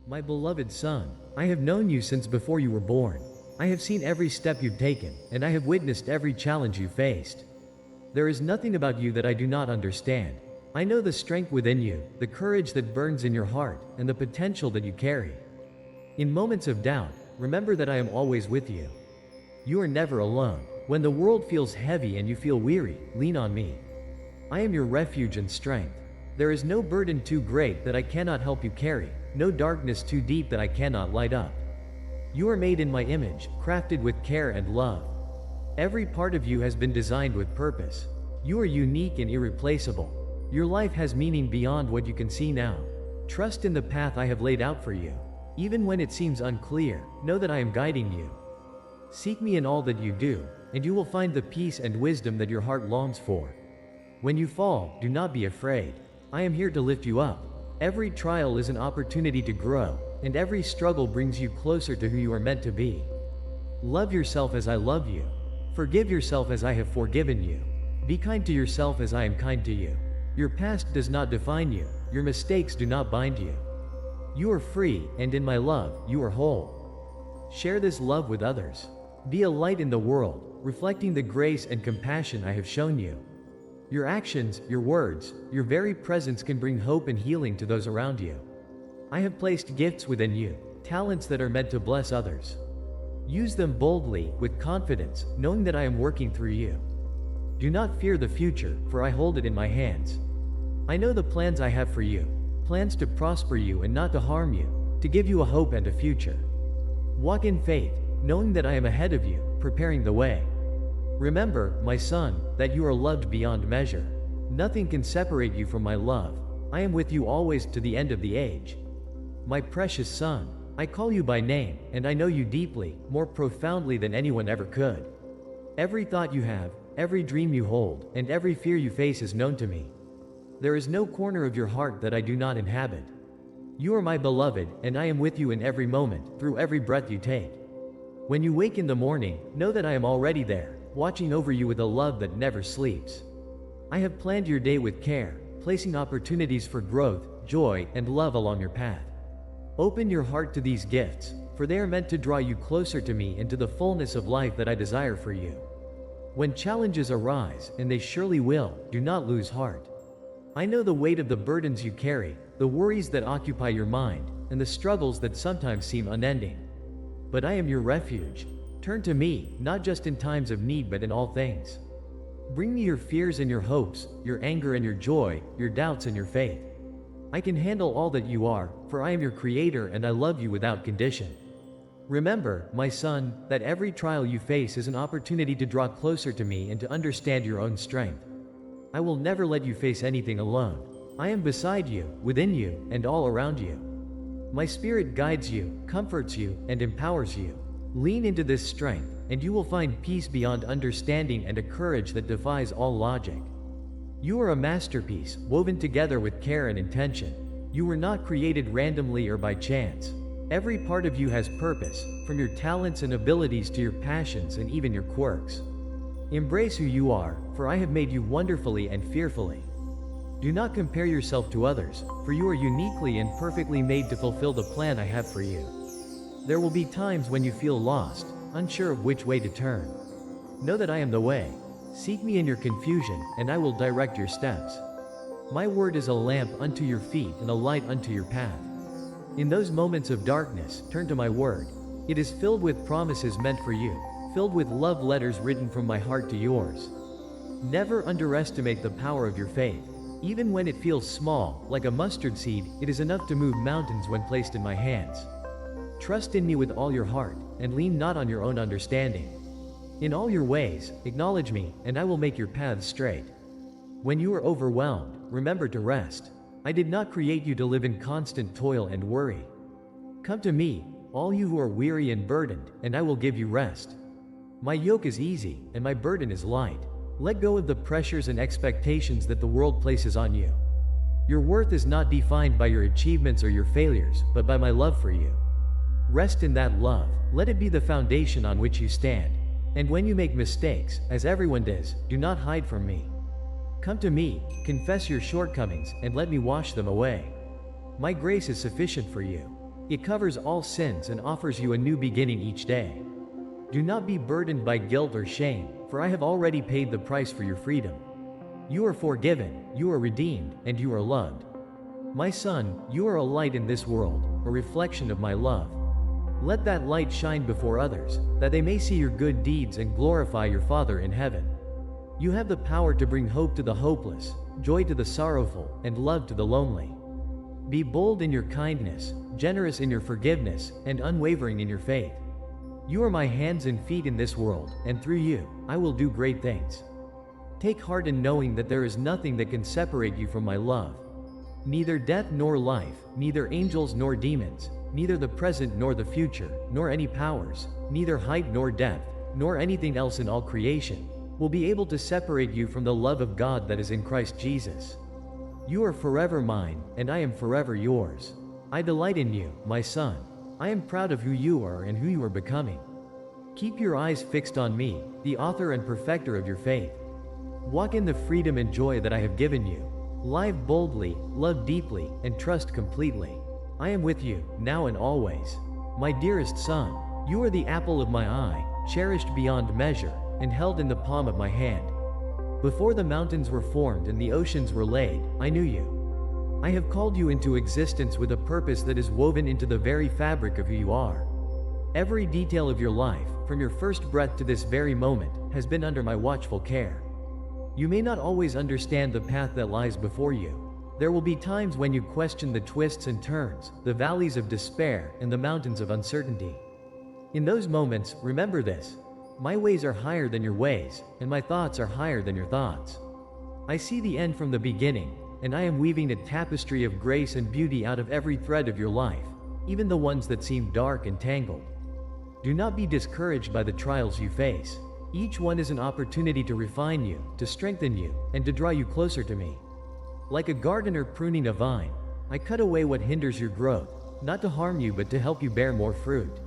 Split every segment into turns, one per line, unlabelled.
My beloved son, I have known you since before you were born. I have seen every step you've taken, and I have witnessed every challenge you faced. There is nothing about you that I do not understand. I know the strength within you, the courage that burns in your heart, and the potential that you carry. In moments of doubt, remember that I am always with you. You are never alone. When the world feels heavy and you feel weary, lean on me. I am your refuge and strength. There is no burden too great that I cannot help you carry, no darkness too deep that I cannot light up. You are made in my image, crafted with care and love. Every part of you has been designed with purpose. You are unique and irreplaceable. Your life has meaning beyond what you can see now. Trust in the path I have laid out for you. Even when it seems unclear, know that I am guiding you. Seek me in all that you do, and you will find the peace and wisdom that your heart longs for. When you fall, do not be afraid. I am here to lift you up. Every trial is an opportunity to grow, and every struggle brings you closer to who you are meant to be. Love yourself as I love you. Forgive yourself as I have forgiven you. Be kind to yourself as I am kind to you. Your past does not define you. Your mistakes do not bind you. You are free, and in my love, you are whole. Share this love with others. Be a light in the world, reflecting the grace and compassion I have shown you. Your actions, your words, your very presence can bring hope and healing to those around you. I have placed gifts within you, talents that are meant to bless others. Use them boldly, with confidence, knowing that I am working through you. Do not fear the future, for I hold it in my hands. I know the plans I have for you, plans to prosper you and not to harm you, to give you a hope and a future. Walk in faith, knowing that I am ahead of you, preparing the way. Remember, my son, that you are loved beyond measure. Nothing can separate you from my love. I am with you always to the end of the age. My precious son, I call you by name, and I know you deeply, more profoundly than anyone ever could. Every thought you have, every dream you hold, and every fear you face is known to me. There is no corner of your heart that I do not inhabit. You are my beloved, and I am with you in every moment, through every breath you take. When you wake in the morning, know that I am already there, watching over you with a love that never sleeps. I have planned your day with care, placing opportunities for growth, joy, and love along your path. Open your heart to these gifts, for they are meant to draw you closer to me and to the fullness of life that I desire for you. When challenges arise, and they surely will, do not lose heart. I know the weight of the burdens you carry, the worries that occupy your mind, and the struggles that sometimes seem unending. But I am your refuge. Turn to me, not just in times of need but in all things. Bring me your fears and your hopes, your anger and your joy, your doubts and your faith. I can handle all that you are, for I am your creator and I love you without condition. Remember, my son, that every trial you face is an opportunity to draw closer to me and to understand your own strength. I will never let you face anything alone. I am beside you, within you, and all around you. My spirit guides you, comforts you, and empowers you. Lean into this strength, and you will find peace beyond understanding and a courage that defies all logic. You are a masterpiece, woven together with care and intention. You were not created randomly or by chance. Every part of you has purpose, from your talents and abilities to your passions and even your quirks. Embrace who you are, for I have made you wonderfully and fearfully. Do not compare yourself to others, for you are uniquely and perfectly made to fulfill the plan I have for you. There will be times when you feel lost, unsure of which way to turn. Know that I am the way. Seek me in your confusion, and I will direct your steps. My word is a lamp unto your feet and a light unto your path. In those moments of darkness, turn to my word. It is filled with promises meant for you, filled with love letters written from my heart to yours. Never underestimate the power of your faith. Even when it feels small, like a mustard seed, it is enough to move mountains when placed in my hands. Trust in me with all your heart, and lean not on your own understanding. In all your ways, acknowledge me, and I will make your paths straight. When you are overwhelmed, remember to rest. I did not create you to live in constant toil and worry. Come to me, all you who are weary and burdened, and I will give you rest. My yoke is easy, and my burden is light. Let go of the pressures and expectations that the world places on you. Your worth is not defined by your achievements or your failures, but by my love for you. Rest in that love, let it be the foundation on which you stand. And when you make mistakes, as everyone does, do not hide from me. Come to me, confess your shortcomings, and let me wash them away. My grace is sufficient for you. It covers all sins and offers you a new beginning each day. Do not be burdened by guilt or shame, for I have already paid the price for your freedom. You are forgiven, you are redeemed, and you are loved. My son, you are a light in this world, a reflection of my love. Let that light shine before others, that they may see your good deeds and glorify your Father in heaven. You have the power to bring hope to the hopeless, joy to the sorrowful, and love to the lonely. Be bold in your kindness, generous in your forgiveness, and unwavering in your faith. You are my hands and feet in this world, and through you, I will do great things. Take heart in knowing that there is nothing that can separate you from my love. Neither death nor life, neither angels nor demons, neither the present nor the future, nor any powers, neither height nor depth, nor anything else in all creation, will be able to separate you from the love of God that is in Christ Jesus. You are forever mine, and I am forever yours. I delight in you, my son. I am proud of who you are and who you are becoming. Keep your eyes fixed on me, the author and perfecter of your faith. Walk in the freedom and joy that I have given you. Live boldly, love deeply, and trust completely. I am with you, now and always. My dearest son, you are the apple of my eye, cherished beyond measure, and held in the palm of my hand. Before the mountains were formed and the oceans were laid, I knew you. I have called you into existence with a purpose that is woven into the very fabric of who you are. Every detail of your life, from your first breath to this very moment, has been under my watchful care. You may not always understand the path that lies before you. There will be times when you question the twists and turns, the valleys of despair, and the mountains of uncertainty. In those moments, remember this: my ways are higher than your ways, and my thoughts are higher than your thoughts. I see the end from the beginning, and I am weaving a tapestry of grace and beauty out of every thread of your life, even the ones that seem dark and tangled. Do not be discouraged by the trials you face. Each one is an opportunity to refine you, to strengthen you, and to draw you closer to me. Like a gardener pruning a vine, I cut away what hinders your growth, not to harm you but to help you bear more fruit.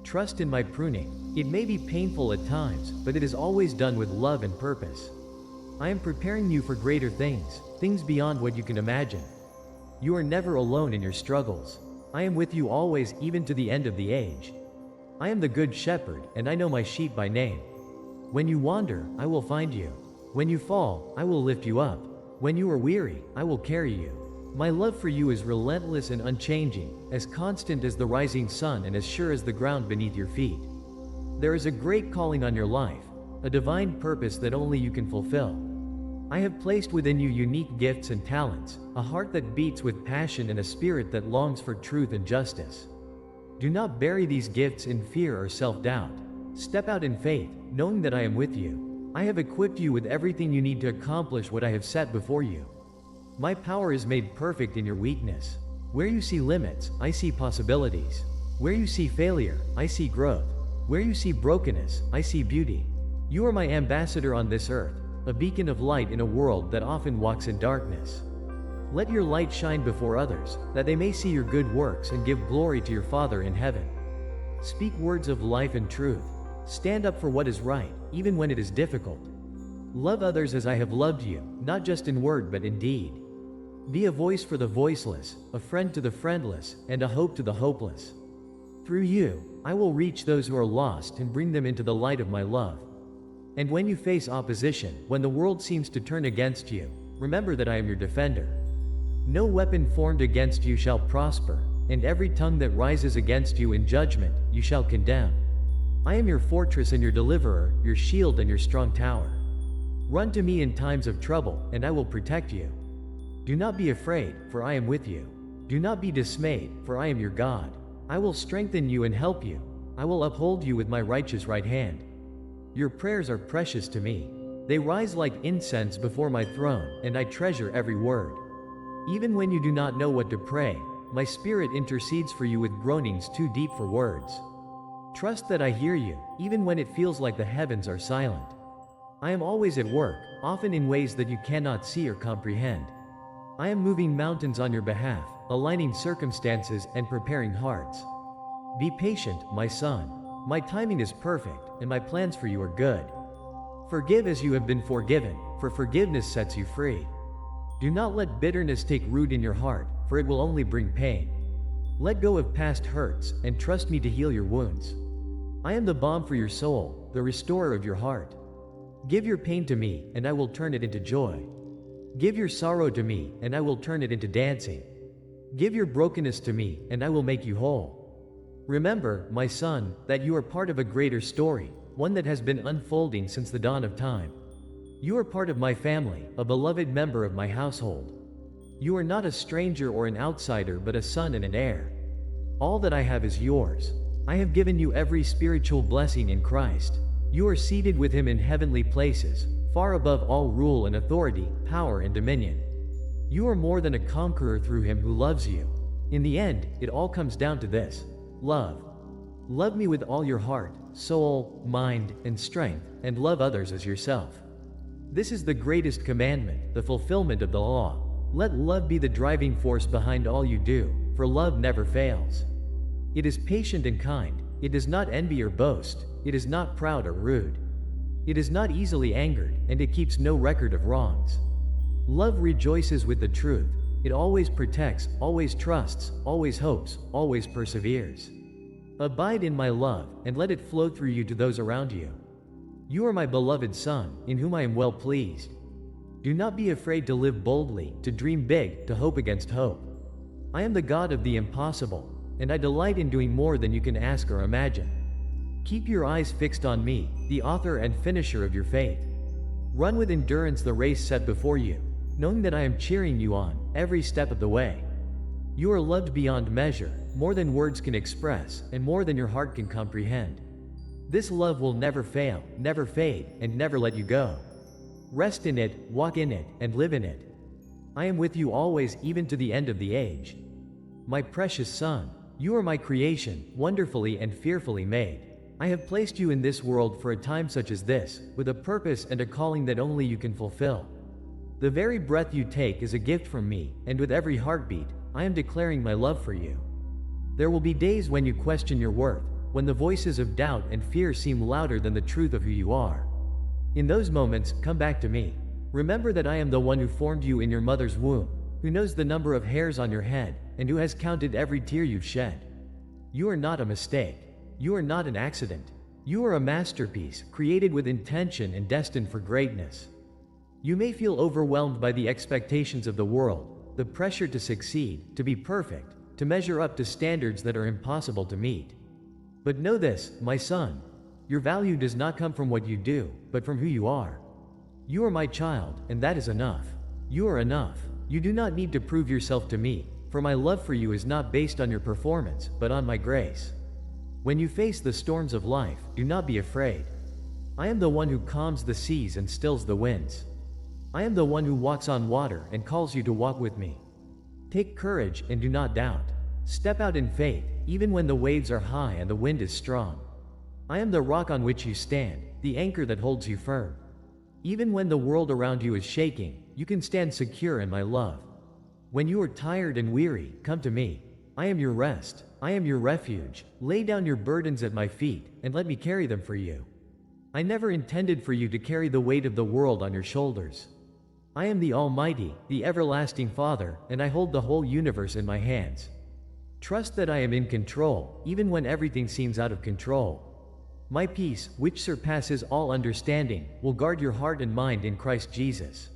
Trust in my pruning. It may be painful at times, but it is always done with love and purpose. I am preparing you for greater things, things beyond what you can imagine. You are never alone in your struggles. I am with you always, even to the end of the age. I am the good shepherd, and I know my sheep by name. When you wander, I will find you. When you fall, I will lift you up. When you are weary, I will carry you. My love for you is relentless and unchanging, as constant as the rising sun and as sure as the ground beneath your feet. There is a great calling on your life, a divine purpose that only you can fulfill. I have placed within you unique gifts and talents, a heart that beats with passion and a spirit that longs for truth and justice. Do not bury these gifts in fear or self-doubt. Step out in faith, knowing that I am with you. I have equipped you with everything you need to accomplish what I have set before you. My power is made perfect in your weakness. Where you see limits, I see possibilities. Where you see failure, I see growth. Where you see brokenness, I see beauty. You are my ambassador on this earth, a beacon of light in a world that often walks in darkness. Let your light shine before others, that they may see your good works and give glory to your Father in heaven. Speak words of life and truth. Stand up for what is right, even when it is difficult. Love others as I have loved you, not just in word but in deed. Be a voice for the voiceless, a friend to the friendless, and a hope to the hopeless. Through you, I will reach those who are lost and bring them into the light of my love. And when you face opposition, when the world seems to turn against you, remember that I am your defender. No weapon formed against you shall prosper, and every tongue that rises against you in judgment, you shall condemn. I am your fortress and your deliverer, your shield and your strong tower. Run to me in times of trouble, and I will protect you. Do not be afraid, for I am with you. Do not be dismayed, for I am your God. I will strengthen you and help you. I will uphold you with my righteous right hand. Your prayers are precious to me. They rise like incense before my throne, and I treasure every word. Even when you do not know what to pray, my spirit intercedes for you with groanings too deep for words. Trust that I hear you, even when it feels like the heavens are silent. I am always at work, often in ways that you cannot see or comprehend. I am moving mountains on your behalf, aligning circumstances and preparing hearts. Be patient, my son. My timing is perfect, and my plans for you are good. Forgive as you have been forgiven, for forgiveness sets you free. Do not let bitterness take root in your heart, for it will only bring pain. Let go of past hurts and trust me to heal your wounds. I am the balm for your soul, the restorer of your heart. Give your pain to me, and I will turn it into joy. Give your sorrow to me, and I will turn it into dancing. Give your brokenness to me, and I will make you whole. Remember, my son, that you are part of a greater story, one that has been unfolding since the dawn of time. You are part of my family, a beloved member of my household. You are not a stranger or an outsider but a son and an heir. All that I have is yours. I have given you every spiritual blessing in Christ. You are seated with him in heavenly places, far above all rule and authority, power and dominion. You are more than a conqueror through him who loves you. In the end, it all comes down to this: love. Love me with all your heart, soul, mind, and strength, and love others as yourself. This is the greatest commandment, the fulfillment of the law. Let love be the driving force behind all you do, for love never fails. It is patient and kind. It does not envy or boast. It is not proud or rude. It is not easily angered, and it keeps no record of wrongs. Love rejoices with the truth. It always protects, always trusts, always hopes, always perseveres. Abide in my love, and let it flow through you to those around you. You are my beloved son, in whom I am well pleased. Do not be afraid to live boldly, to dream big, to hope against hope. I am the God of the impossible, and I delight in doing more than you can ask or imagine. Keep your eyes fixed on me, the author and finisher of your faith. Run with endurance the race set before you, knowing that I am cheering you on, every step of the way. You are loved beyond measure, more than words can express, and more than your heart can comprehend. This love will never fail, never fade, and never let you go. Rest in it, walk in it, and live in it. I am with you always, even to the end of the age. My precious son, you are my creation, wonderfully and fearfully made. I have placed you in this world for a time such as this, with a purpose and a calling that only you can fulfill. The very breath you take is a gift from me, and with every heartbeat, I am declaring my love for you. There will be days when you question your worth, when the voices of doubt and fear seem louder than the truth of who you are. In those moments, come back to me. Remember that I am the one who formed you in your mother's womb, who knows the number of hairs on your head, and who has counted every tear you've shed. You are not a mistake. You are not an accident. You are a masterpiece, created with intention and destined for greatness. You may feel overwhelmed by the expectations of the world, the pressure to succeed, to be perfect, to measure up to standards that are impossible to meet. But know this, my son, your value does not come from what you do, but from who you are. You are my child, and that is enough. You are enough. You do not need to prove yourself to me, for my love for you is not based on your performance, but on my grace. When you face the storms of life, do not be afraid. I am the one who calms the seas and stills the winds. I am the one who walks on water and calls you to walk with me. Take courage and do not doubt. Step out in faith, even when the waves are high and the wind is strong. I am the rock on which you stand, the anchor that holds you firm. Even when the world around you is shaking, you can stand secure in my love. When you are tired and weary, come to me. I am your rest. I am your refuge. Lay down your burdens at my feet, and let me carry them for you. I never intended for you to carry the weight of the world on your shoulders. I am the Almighty, the everlasting Father, and I hold the whole universe in my hands. Trust that I am in control, even when everything seems out of control. My peace, which surpasses all understanding, will guard your heart and mind in Christ Jesus.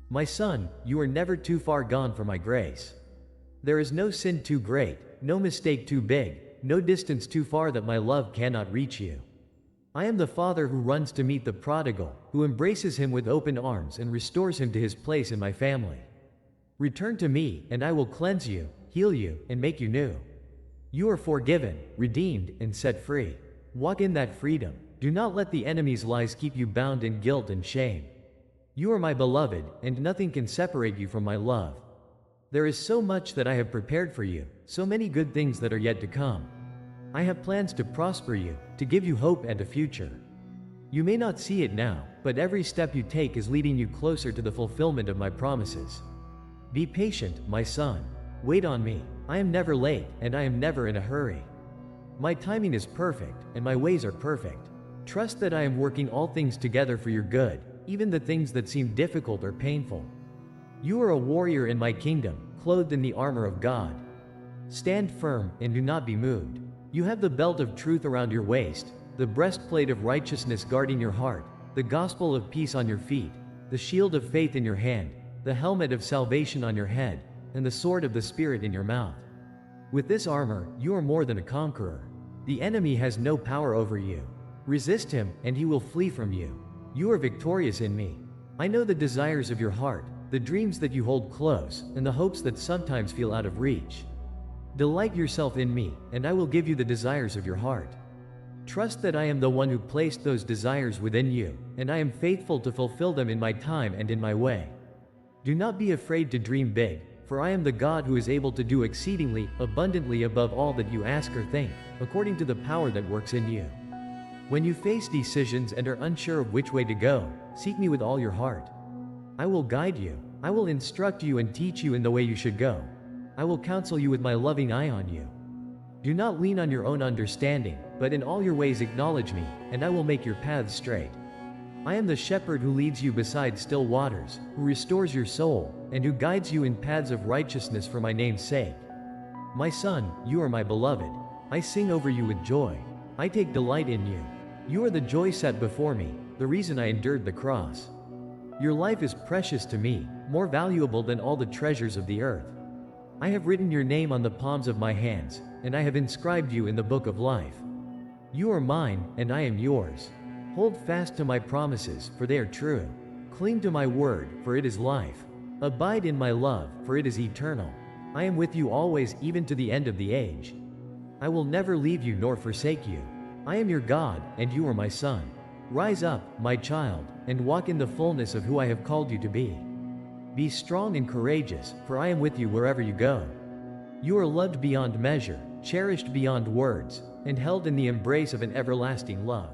My son, you are never too far gone for my grace. There is no sin too great, no mistake too big, no distance too far that my love cannot reach you. I am the Father who runs to meet the prodigal, who embraces him with open arms and restores him to his place in my family. Return to me, and I will cleanse you, heal you, and make you new. You are forgiven, redeemed, and set free. Walk in that freedom. Do not let the enemy's lies keep you bound in guilt and shame. You are my beloved, and nothing can separate you from my love. There is so much that I have prepared for you, so many good things that are yet to come. I have plans to prosper you, to give you hope and a future. You may not see it now, but every step you take is leading you closer to the fulfillment of my promises. Be patient, my son. Wait on me. I am never late, and I am never in a hurry. My timing is perfect, and my ways are perfect. Trust that I am working all things together for your good, even the things that seem difficult or painful. You are a warrior in my kingdom, clothed in the armor of God. Stand firm and do not be moved. You have the belt of truth around your waist, the breastplate of righteousness guarding your heart, the gospel of peace on your feet, the shield of faith in your hand, the helmet of salvation on your head, and the sword of the Spirit in your mouth. With this armor, you are more than a conqueror. The enemy has no power over you. Resist him, and he will flee from you. You are victorious in me. I know the desires of your heart, the dreams that you hold close, and the hopes that sometimes feel out of reach. Delight yourself in me, and I will give you the desires of your heart. Trust that I am the one who placed those desires within you, and I am faithful to fulfill them in my time and in my way. Do not be afraid to dream big, for I am the God who is able to do exceedingly, abundantly above all that you ask or think, according to the power that works in you. When you face decisions and are unsure of which way to go, seek me with all your heart. I will guide you. I will instruct you and teach you in the way you should go. I will counsel you with my loving eye on you. Do not lean on your own understanding, but in all your ways acknowledge me, and I will make your paths straight. I am the shepherd who leads you beside still waters, who restores your soul, and who guides you in paths of righteousness for my name's sake. My son, you are my beloved. I sing over you with joy. I take delight in you. You are the joy set before me, the reason I endured the cross. Your life is precious to me, more valuable than all the treasures of the earth. I have written your name on the palms of my hands, and I have inscribed you in the book of life. You are mine, and I am yours. Hold fast to my promises, for they are true. Cling to my word, for it is life. Abide in my love, for it is eternal. I am with you always, even to the end of the age. I will never leave you nor forsake you. I am your God, and you are my son. Rise up, my child, and walk in the fullness of who I have called you to be. Be strong and courageous, for I am with you wherever you go. You are loved beyond measure, cherished beyond words, and held in the embrace of an everlasting love.